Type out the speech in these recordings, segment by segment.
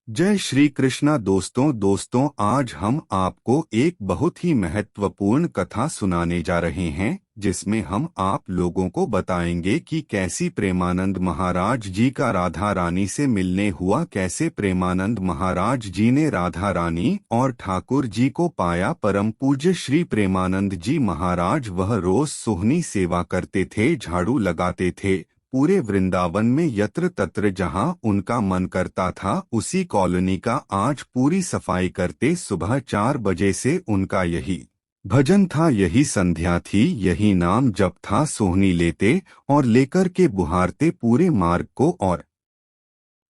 जय श्री कृष्णा दोस्तों आज हम आपको एक बहुत ही महत्वपूर्ण कथा सुनाने जा रहे हैं जिसमें हम आप लोगों को बताएंगे कि कैसी प्रेमानंद महाराज जी का राधा रानी से मिलने हुआ, कैसे प्रेमानंद महाराज जी ने राधा रानी और ठाकुर जी को पाया। परम पूज्य श्री प्रेमानंद जी महाराज वह रोज सोहनी सेवा करते थे, झाड़ू लगाते थे पूरे वृंदावन में, यत्र तत्र जहां उनका मन करता था उसी कॉलोनी का आज पूरी सफाई करते। सुबह 4 बजे से उनका यही भजन था, यही संध्या थी, यही नाम जप था। सोहनी लेते और लेकर के बुहारते पूरे मार्ग को, और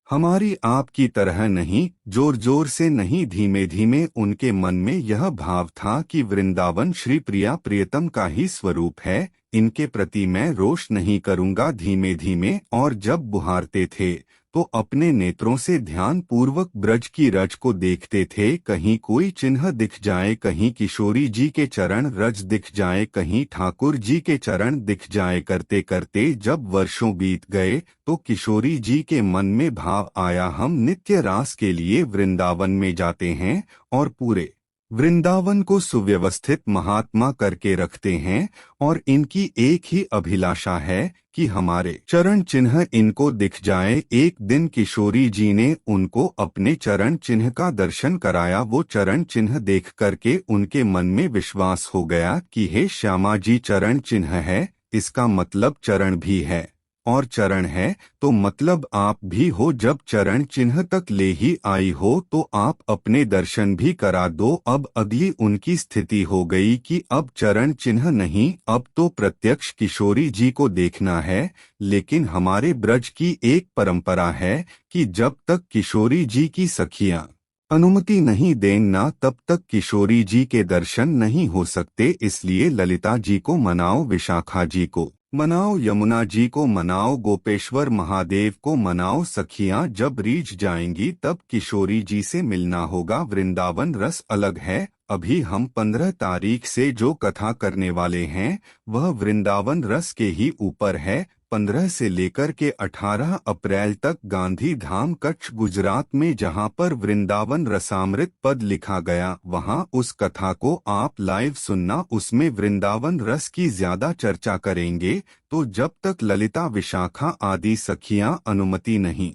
हमारी आपकी तरह नहीं, जोर जोर से नहीं, धीमे धीमे उनके मन में यह भाव था कि वृंदावन श्री प्रिया प्रियतम का ही स्वरूप है, इनके प्रति मैं रोष नहीं करूंगा। धीमे धीमे और जब बुहारते थे तो अपने नेत्रों से ध्यान पूर्वक ब्रज की रज को देखते थे। कहीं कोई चिन्ह दिख जाए, कहीं किशोरी जी के चरण रज दिख जाए, कहीं ठाकुर जी के चरण दिख जाए। करते करते जब वर्षों बीत गए तो किशोरी जी के मन में भाव आया, हम नित्य रास के लिए वृंदावन में जाते हैं और पूरे वृंदावन को सुव्यवस्थित महात्मा करके रखते हैं, और इनकी एक ही अभिलाषा है कि हमारे चरण चिन्ह इनको दिख जाए। एक दिन किशोरी जी ने उनको अपने चरण चिन्ह का दर्शन कराया। वो चरण चिन्ह देख करके उनके मन में विश्वास हो गया कि हे श्यामा जी, चरण चिन्ह है, इसका मतलब चरण भी है, और चरण है तो मतलब आप भी हो। जब चरण चिन्ह तक ले ही आई हो तो आप अपने दर्शन भी करा दो। अब अगली उनकी स्थिति हो गई कि अब चरण चिन्ह नहीं, अब तो प्रत्यक्ष किशोरी जी को देखना है। लेकिन हमारे ब्रज की एक परंपरा है कि जब तक किशोरी जी की सखियां अनुमति नहीं देना तब तक किशोरी जी के दर्शन नहीं हो सकते। इसलिए ललिता जी को मनाओ, विशाखा जी को मनाओ, यमुना जी को मनाओ, गोपेश्वर महादेव को मनाओ। सखियां जब रीझ जाएंगी तब किशोरी जी से मिलना होगा। वृंदावन रस अलग है। अभी हम 15 तारीख से जो कथा करने वाले हैं वह वृंदावन रस के ही ऊपर है। 15 से लेकर के 18 अप्रैल तक गांधी धाम कच्छ गुजरात में जहां पर वृंदावन रसामृत पद लिखा गया, वहां उस कथा को आप लाइव सुनना। उसमें वृंदावन रस की ज्यादा चर्चा करेंगे। तो जब तक ललिता विशाखा आदि सखियां अनुमति नहीं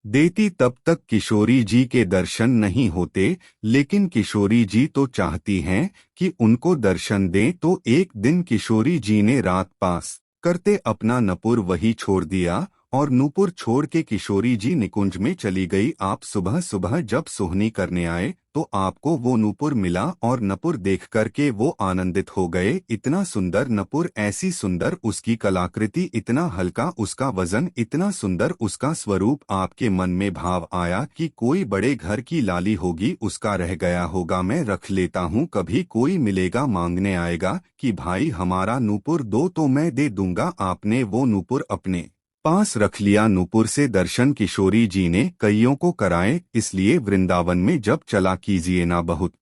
देती तब तक किशोरी जी के दर्शन नहीं होते। लेकिन किशोरी जी तो चाहती हैं कि उनको दर्शन दें। तो एक दिन किशोरी जी ने रात पास करते अपना नपुर वही छोड़ दिया और नूपुर छोड़ के किशोरी जी निकुंज में चली गई। आप सुबह सुबह जब सोहनी करने आए तो आपको वो नूपुर मिला और नपुर देख करके वो आनंदित हो गए। इतना सुंदर नपुर, ऐसी सुंदर उसकी कलाकृति, इतना हल्का उसका वजन, इतना सुंदर उसका स्वरूप। आपके मन में भाव आया कि कोई बड़े घर की लाली होगी, उसका रह गया होगा, मैं रख लेता हूँ, कभी कोई मिलेगा मांगने आएगा कि भाई हमारा नूपुर दो तो मैं दे दूंगा। आपने वो नूपुर अपने पास रख लिया। नूपुर से दर्शन किशोरी जी ने कईयों को कराए। इसलिए वृंदावन में जब चला कीजिए ना बहुत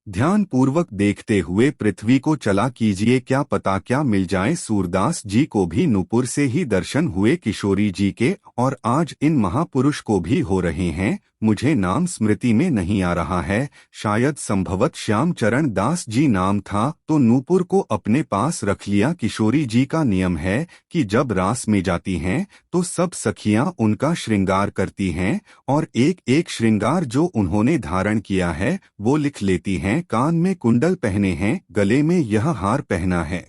ध्यान पूर्वक देखते हुए पृथ्वी को चला कीजिए, क्या पता क्या मिल जाए। सूरदास जी को भी नूपुर से ही दर्शन हुए किशोरी जी के, और आज इन महापुरुष को भी हो रहे हैं। मुझे नाम स्मृति में नहीं आ रहा है, शायद संभवत श्याम चरण दास जी नाम था। तो नूपुर को अपने पास रख लिया। किशोरी जी का नियम है कि जब रास में जाती हैं तो सब सखियां उनका श्रृंगार करती हैं, और एक एक श्रृंगार जो उन्होंने धारण किया है वो लिख लेती हैं। कान में कुंडल पहने हैं, गले में यह हार पहना है,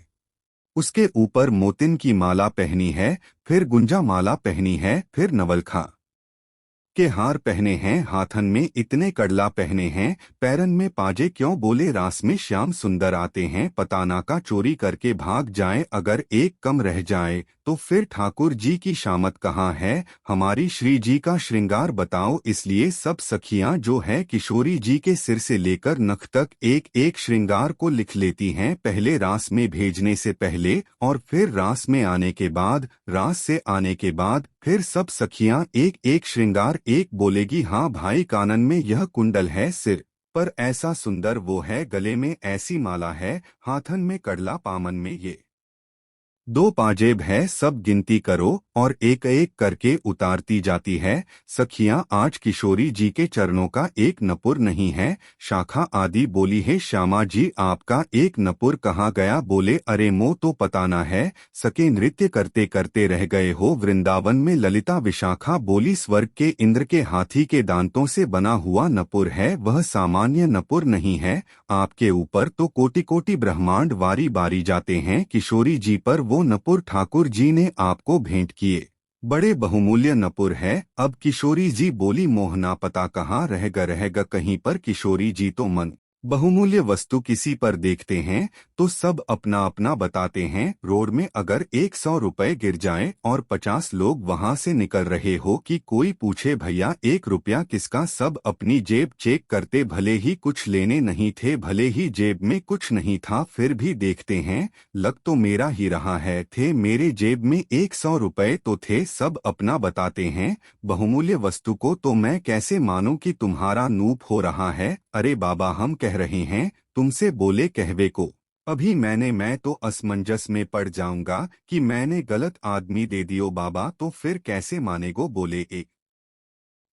उसके ऊपर मोतिन की माला पहनी है, फिर गुंजा माला पहनी है, फिर नवलखा के हार पहने हैं, हाथन में इतने कड़ला पहने हैं, पैरन में पाजे क्यों, बोले रास में श्याम सुंदर आते हैं, पताना का चोरी करके भाग जाए, अगर एक कम रह जाए तो फिर ठाकुर जी की शामत कहाँ है, हमारी श्री जी का श्रृंगार बताओ। इसलिए सब सखियां जो है किशोरी जी के सिर से लेकर नख तक एक एक श्रृंगार को लिख लेती हैं, पहले रास में भेजने से पहले और फिर रास में आने के बाद, रास से आने के बाद फिर सब सखियां एक एक श्रृंगार। एक बोलेगी हाँ भाई, कानन में यह कुंडल है, सिर पर ऐसा सुंदर वो है, गले में ऐसी माला है, हाथन में कड़ला, पामन में ये दो पाजेब है, सब गिनती करो, और एक एक करके उतारती जाती है। सखियां, आज किशोरी जी के चरणों का एक नपुर नहीं है। शाखा आदि बोली है, श्यामा जी आपका एक नपुर कहाँ गया? बोले, अरे मो तो पता ना है, सके नृत्य करते करते रह गए हो वृंदावन में। ललिता विशाखा बोली, स्वर्ग के इंद्र के हाथी के दांतों से बना हुआ नपुर है, वह सामान्य नपुर नहीं है। आपके ऊपर तो कोटि कोटि ब्रह्मांड वारी बारी जाते हैं, किशोरी जी पर वो नपुर ठाकुर जी ने आपको भेंट किए, बड़े बहुमूल्य नपुर है। अब किशोरी जी बोली, मोहना पता कहाँ रहेगा कहीं पर। किशोरी जी तो मन बहुमूल्य वस्तु किसी पर देखते हैं तो सब अपना अपना बताते हैं। रोड में अगर 100 रुपए गिर जाए और 50 लोग वहां से निकल रहे हो कि कोई पूछे भैया 1 रुपया किसका, सब अपनी जेब चेक करते। भले ही कुछ लेने नहीं थे, भले ही जेब में कुछ नहीं था, फिर भी देखते हैं लग तो मेरा ही रहा है, थे मेरे जेब में 100 रुपए तो थे, सब अपना बताते हैं। बहुमूल्य वस्तु को तो मैं कैसे मानूं कि तुम्हारा नूप हो रहा है। अरे बाबा, हम कह रहे हैं तुमसे, बोले कहवे को। अभी मैं तो असमंजस में पड़ जाऊंगा कि मैंने गलत आदमी दे दियो बाबा, तो फिर कैसे मानेगो? बोले, एक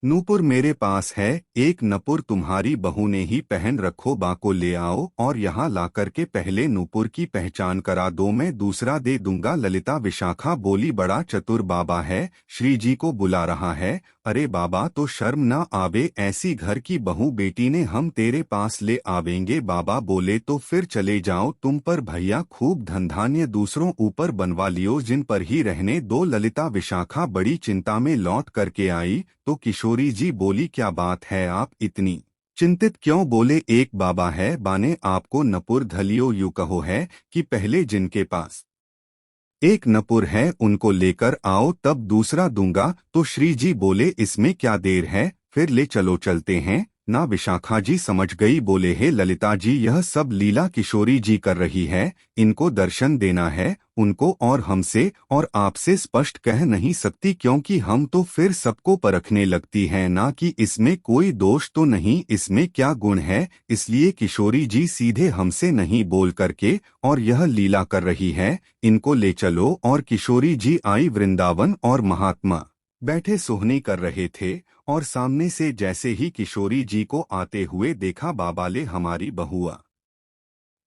नूपुर मेरे पास है, एक नपुर तुम्हारी बहू ने ही पहन रखो, बा को ले आओ और यहाँ ला करके पहले नूपुर की पहचान करा दो, मैं दूसरा दे दूंगा। ललिता विशाखा बोली, बड़ा चतुर बाबा है, श्री जी को बुला रहा है। अरे बाबा, तो शर्म ना आवे, ऐसी घर की बहू बेटी ने हम तेरे पास ले आवेंगे? बाबा बोले, तो फिर चले जाओ, तुम पर भैया खूब धन धान्य दूसरों ऊपर बनवा लियो, जिन पर ही रहने दो। ललिता विशाखा बड़ी चिंता में लौट करके आई तो किशोरी जी बोली, क्या बात है, आप इतनी चिंतित क्यों? बोले, एक बाबा है, बाने आपको नपुर धलियो, यूं कहो है कि पहले जिनके पास एक नपुर है उनको लेकर आओ, तब दूसरा दूंगा। तो श्री जी बोले, इसमें क्या देर है, फिर ले चलो, चलते हैं ना। विशाखा जी समझ गई, बोले, हे ललिता जी, यह सब लीला किशोरी जी कर रही है, इनको दर्शन देना है उनको, और हमसे और आपसे स्पष्ट कह नहीं सकती, क्योंकि हम तो फिर सबको परखने लगती हैं ना कि इसमें कोई दोष तो नहीं, इसमें क्या गुण है। इसलिए किशोरी जी सीधे हमसे नहीं बोल करके और यह लीला कर रही है, इनको ले चलो। और किशोरी जी आई वृंदावन, और महात्मा बैठे सोहनी कर रहे थे, और सामने से जैसे ही किशोरी जी को आते हुए देखा, बाबा ले हमारी बहुआ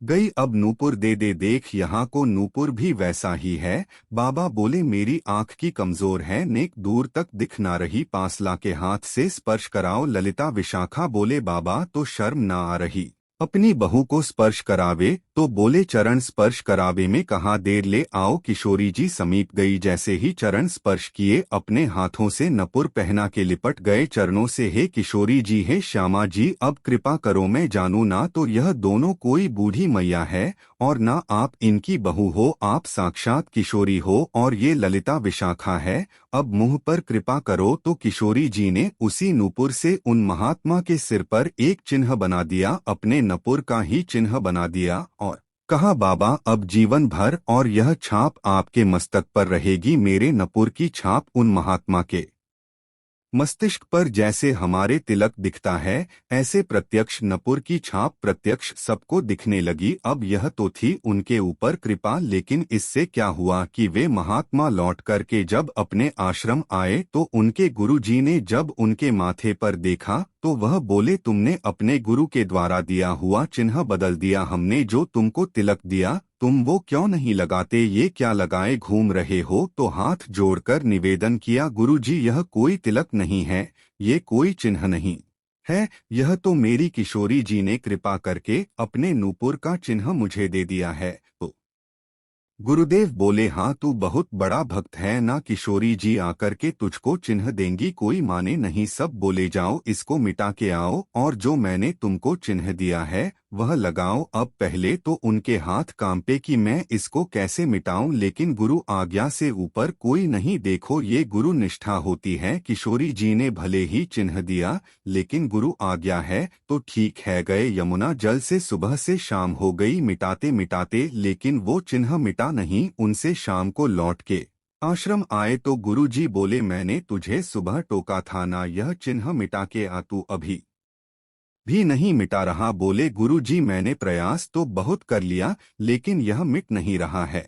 गई, अब नूपुर दे दे, देख यहाँ को नूपुर भी वैसा ही है। बाबा बोले, मेरी आंख की कमजोर है, नेक दूर तक दिख ना रही, पास ला के हाथ से स्पर्श कराओ। ललिता विशाखा बोले, बाबा तो शर्म ना आ रही, अपनी बहू को स्पर्श करावे? तो बोले, चरण स्पर्श करावे में कहाँ देर, ले आओ। किशोरी जी समीप गई, जैसे ही चरण स्पर्श किए, अपने हाथों से नपुर पहना के लिपट गए चरणों से। हे किशोरी जी, हे श्यामा जी, अब कृपा करो, मैं जानू ना तो यह दोनों कोई बूढ़ी मैया है, और ना आप इनकी बहू हो, आप साक्षात किशोरी हो, और ये ललिता विशाखा है। अब मुंह पर कृपा करो। तो किशोरी जी ने उसी नूपुर से उन महात्मा के सिर पर एक चिन्ह बना दिया, अपने नपुर का ही चिन्ह बना दिया, और कहा, बाबा अब जीवन भर और यह छाप आपके मस्तक पर रहेगी, मेरे नपुर की छाप उन महात्मा के मस्तिष्क पर जैसे हमारे तिलक दिखता है, ऐसे प्रत्यक्ष नपुर की छाप प्रत्यक्ष सबको दिखने लगी। अब यह तो थी उनके ऊपर कृपा, लेकिन इससे क्या हुआ कि वे महात्मा लौट करके जब अपने आश्रम आए तो उनके गुरुजी ने जब उनके माथे पर देखा तो वह बोले, तुमने अपने गुरु के द्वारा दिया हुआ चिन्ह बदल दिया, हमने जो तुमको तिलक दिया तुम वो क्यों नहीं लगाते, ये क्या लगाए घूम रहे हो? तो हाथ जोड़कर निवेदन किया, गुरुजी यह कोई तिलक नहीं है, ये कोई चिन्ह नहीं है, यह तो मेरी किशोरी जी ने कृपा करके अपने नूपुर का चिन्ह मुझे दे दिया है। तो गुरुदेव बोले, हाँ तू बहुत बड़ा भक्त है ना, किशोरी जी आकर के तुझको चिन्ह देंगी, कोई माने नहीं। सब बोले, जाओ इसको मिटा के आओ, और जो मैंने तुमको चिन्ह दिया है वह लगाओ। अब पहले तो उनके हाथ कांपे कि मैं इसको कैसे मिटाऊं, लेकिन गुरु आज्ञा से ऊपर कोई नहीं, देखो ये गुरु निष्ठा होती है। किशोरी जी ने भले ही चिन्ह दिया, लेकिन गुरु आज्ञा है तो ठीक है। गए यमुना जल से सुबह से शाम हो गई मिटाते मिटाते, लेकिन वो चिन्ह मिटा नहीं। उनसे शाम को लौट के आश्रम आए तो गुरुजी बोले, मैंने तुझे सुबह टोका था ना, यह चिन्ह मिटा के आ, तू अभी भी नहीं मिटा रहा? बोले, गुरुजी मैंने प्रयास तो बहुत कर लिया, लेकिन यह मिट नहीं रहा है।